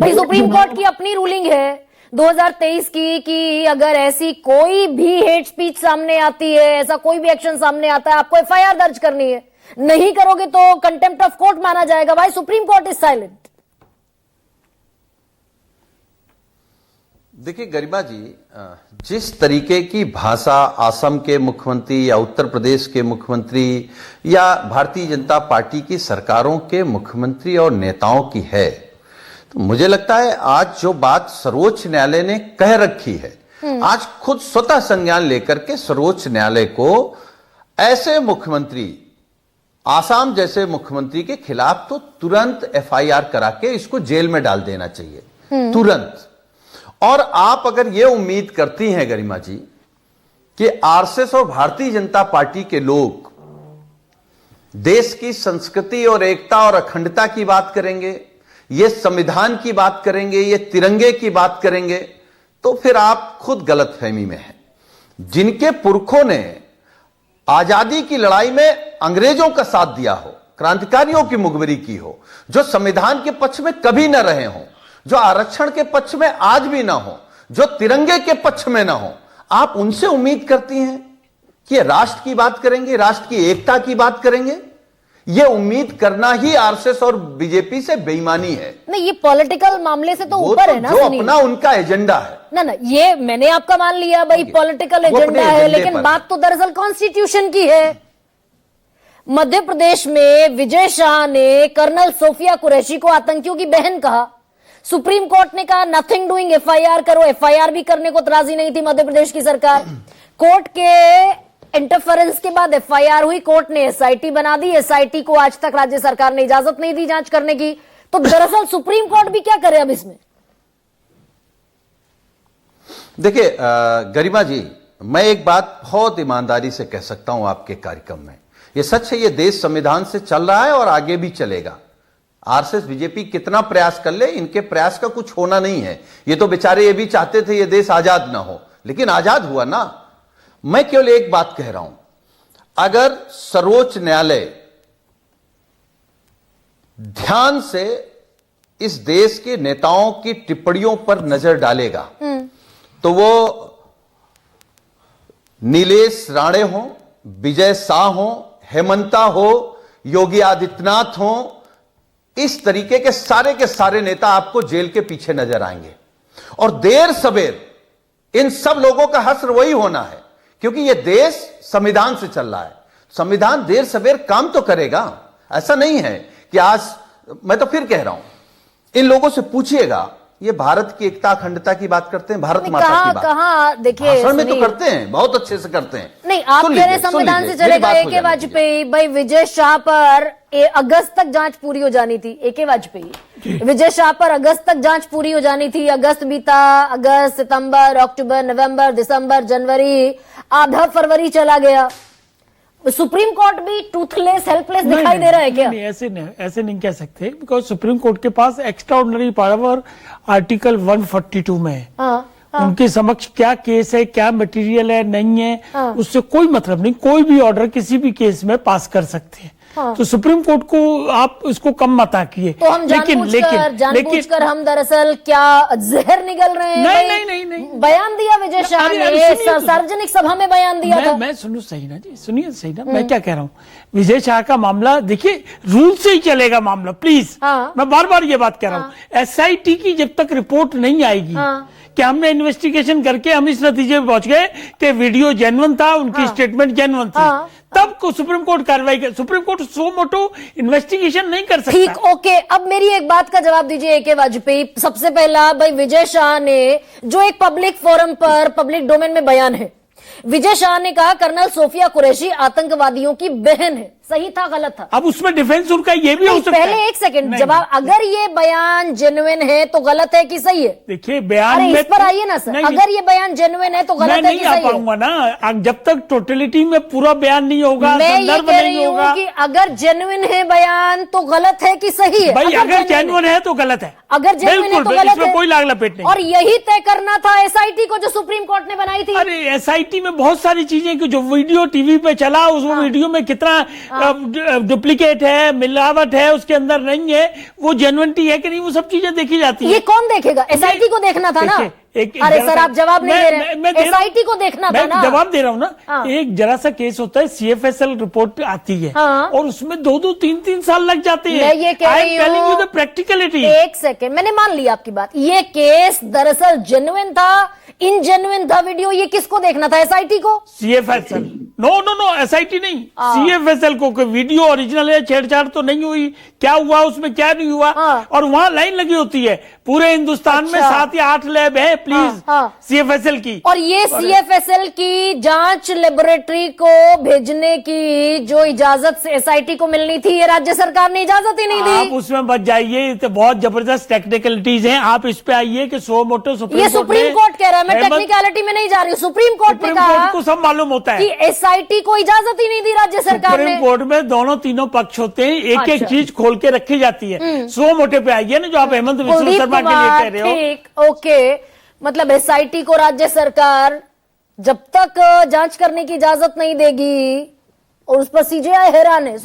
भाई supreme court की अपनी रूलिंग है 2023 की कि अगर ऐसी कोई भी हेट स्पीच सामने आती है, ऐसा कोई भी एक्शन सामने आता है, आपको एफआईआर दर्ज करनी है। नहीं करोगे तो कंटेम्प्ट ऑफ कोर्ट माना जाएगा। भाई सुप्रीम कोर्ट इज साइलेंट। देखिए गरिमा जी, जिस तरीके की भाषा असम के मुख्यमंत्री या उत्तर प्रदेश के मुख्यमंत्री या भारतीय जनता पार्टी की सरकारों के मुख्यमंत्री और नेताओं की है, तो मुझे लगता है आज जो बात सर्वोच्च न्यायालय ने कह रखी है, आज खुद स्वतः संज्ञान लेकर के सर्वोच्च न्यायालय को ऐसे मुख्यमंत्री, आसाम जैसे मुख्यमंत्री के खिलाफ तो तुरंत एफआईआर करा के इसको जेल में डाल देना चाहिए, तुरंत। और आप अगर यह उम्मीद करती हैं गरिमा जी कि आरएसएस और भारतीय जनता पार्टी के लोग देश की संस्कृति और एकता और अखंडता की बात करेंगे, ये संविधान की बात करेंगे, ये तिरंगे की बात करेंगे, तो फिर आप खुद गलतफहमी में हैं। जिनके पुरखों ने आजादी की लड़ाई में अंग्रेजों का साथ दिया हो, क्रांतिकारियों की मुखबिरी की हो, जो संविधान के पक्ष में कभी न रहे हों, जो आरक्षण के पक्ष में आज भी ना हो, जो तिरंगे के पक्ष में ना हो, आप उनसे उम्मीद करती हैं कि राष्ट्र की बात करेंगे, राष्ट्र की एकता की बात करेंगे? यह उम्मीद करना ही आरएसएस और बीजेपी से बेईमानी है। नहीं, ये पॉलिटिकल मामले से तो ऊपर है ना, जो अपना उनका एजेंडा है ना, ये मैंने आपका मान लिया भाई, पॉलिटिकल एजेंडा है, लेकिन बात तो दरअसल कॉन्स्टिट्यूशन की है। मध्य प्रदेश में विजय शाह ने कर्नल सोफिया कुरैशी को आतंकियों की बहन कहा। सुप्रीम कोर्ट ने कहा नथिंग डूइंग, एफआईआर करो। एफआईआर भी करने को राजी नहीं थी मध्य प्रदेश की सरकार। कोर्ट के इंटरफेरेंस के बाद एफआईआर हुई, कोर्ट ने एसआईटी बना दी। एसआईटी को आज तक राज्य सरकार ने इजाजत नहीं दी जांच करने की। तो दरअसल सुप्रीम कोर्ट भी क्या करे अब इसमें? देखिए गरिमा जी, मैं एक बात बहुत ईमानदारी से कह सकता हूं आपके कार्यक्रम में, यह सच है, यह देश संविधान से चल रहा है और आगे भी चलेगा। आरएसएस बीजेपी कितना प्रयास कर ले, इनके प्रयास का कुछ होना नहीं है। ये तो बेचारे ये भी चाहते थे ये देश आजाद ना हो, लेकिन आजाद हुआ ना। मैं केवल एक बात कह रहा हूं, अगर सर्वोच्च न्यायालय ध्यान से इस देश के नेताओं की टिप्पणियों पर नजर डालेगा तो वो नीलेश राणे हो, विजय शाह हो, हेमंता हो, योगी आदित्यनाथ हो, इस तरीके के सारे नेता आपको जेल के पीछे नजर आएंगे। और देर सवेर इन सब लोगों का हश्र वही होना है, क्योंकि यह देश संविधान से चल रहा है। संविधान देर सवेर काम तो करेगा। ऐसा नहीं है कि आज, मैं तो फिर कह रहा हूं, इन लोगों से पूछिएगा, ये भारत की एकता अखंडता की बात करते हैं, भारत माता की बात कहां देखिए भाषण में तो करते हैं, बहुत अच्छे से करते हैं। नहीं, आप कह रहे हैं संविधान से चलेगा। एके वाजपेयी, भाई विजय शाह पर अगस्त तक जांच पूरी हो जानी थी। एके वाजपेयी, विजय शाह पर अगस्त तक जांच पूरी हो जानी थी। अगस्त बीता, अगस्त, सितंबर, अक्टूबर, नवंबर, दिसंबर, जनवरी, आधा फरवरी चला गया। सुप्रीम कोर्ट भी टूथलेस, हेल्पलेस दिखाई दे रहा है क्या? नहीं, ऐसे नहीं कह सकते, बिकॉज सुप्रीम कोर्ट के पास एक्स्ट्राऑर्डिनरी पावर आर्टिकल 142 में है। उनके समक्ष क्या केस है, क्या मटेरियल है, नहीं है, उससे कोई मतलब नहीं। कोई भी ऑर्डर किसी भी केस में पास कर सकते हैं। तो सुप्रीम कोर्ट को आप इसको कम मत आकिए। तो हम जानबूझकर हम दरअसल क्या जहर निगल रहे हैं? नहीं। बयान दिया विजय शाह ने, सार्वजनिक सभा में बयान दिया था। मैं सुनो सही ना जी, सुनिए सही ना, मैं क्या कह रहा हूँ। विजय शाह का मामला देखिए, रूल से ही चलेगा मामला, प्लीज। मैं बार बार ये बात कह रहा हूँ, एसआईटी की जब तक रिपोर्ट नहीं आएगी कि हमने इन्वेस्टिगेशन करके हम इस नतीजे में पहुंच गए कि वीडियो जेन्युइन था, उनकी स्टेटमेंट जेन्युइन थी, तब को सुप्रीम कोर्ट कार्रवाई कर। सुप्रीम कोर्ट सो मोटो इन्वेस्टिगेशन नहीं कर सकता। ठीक, ओके। अब मेरी एक बात का जवाब दीजिए एके वाजपेयी। सबसे पहला, भाई विजय शाह ने जो एक पब्लिक फोरम पर, पब्लिक डोमेन में बयान है, विजय शाह ने कहा कर्नल सोफिया कुरैशी आतंकवादियों की बहन है। सही था, गलत था? अब उसमें डिफेंस उनका ये भी हो सकता है। पहले एक सेकंड जवाब, अगर ये बयान जेन्युइन है तो गलत है कि सही है? देखिए बयान में, इस पर आइए ना सर। अगर ये बयान जेन्युइन है तो गलत है कि सही है? नहीं आ पाऊंगा ना, जब तक टोटलिटी में पूरा बयान नहीं होगा, मैं ये कह रही हूँ कि अगर जेन्युइन है बयान तो गलत है कि सही है? भाई अगर जेन्युइन है तो गलत है, अगर जेन्युइन है तो गलत है, कोई लाग लपेट नहीं। और यही तय करना था एसआईटी को, जो सुप्रीम कोर्ट ने बनाई थी। अरे एसआईटी में बहुत सारी चीजें, जो वीडियो टीवी पे चला, उस वीडियो में कितना डुप्लीकेट है, मिलावट है, उसके अंदर नहीं है, वो जेन्युइनिटी है कि नहीं, वो सब चीजें देखी जाती है। ये कौन देखेगा? एसआईटी को देखना था ना। अरे सर, आप जवाब नहीं दे रहे। एसआईटी को देखना था ना। मैं जवाब दे रहा हूँ ना। हाँ। एक जरा सा केस होता है, सीएफएसएल रिपोर्ट आती है, हाँ। और उसमें 2-2, 3-3 साल लग जाते हैं। मैं ये कह रही हूँ, प्रैक्टिकलिटी। एक सेकेंड, मैंने मान लिया आपकी बात। ये केस दरअसल जेन्युइन था, इनजेन्युइन था वीडियो, ये किसको देखना था? एसआईटी को? सीएफएसएल? नो, एसआईटी नहीं, सीएफएसएल को। वीडियो ओरिजिनल है, छेड़छाड़ तो नहीं हुई, क्या हुआ उसमें, क्या नहीं हुआ। और वहां लाइन लगी होती है, पूरे हिंदुस्तान में 7 या 8 लैब है, प्लीज, सीएफएसएल की। और ये सीएफएसएल की जांच लेबोरेटरी को भेजने की जो इजाजत एसआईटी को मिलनी थी, ये राज्य सरकार ने इजाजत ही नहीं दी। आप उसमें बच जाइए, तो बहुत जबरदस्त टेक्निकलिटीज हैं। आप इस पे आइए कि सो मोटो सुप्रीम कोर्ट कह रहा है, मैं टेक्निकलिटी में नहीं जा रही हूँ। सुप्रीम कोर्ट ने कहा को सब मालूम होता है कि एसआईटी को इजाजत ही नहीं दी राज्य सरकार ने। सुप्रीम कोर्ट में दोनों तीनों पक्ष होते हैं, एक एक चीज खोल के रखी जाती है। सो मोटे पे आइए ना, जो आप हेमंत विश्व शर्मा के लिए कह रहे हो। ठीक, ओके, मतलब एसआईटी को राज्य सरकार जब तक जांच करने की इजाजत नहीं देगी, और उस पर सीजेआई हैरान है।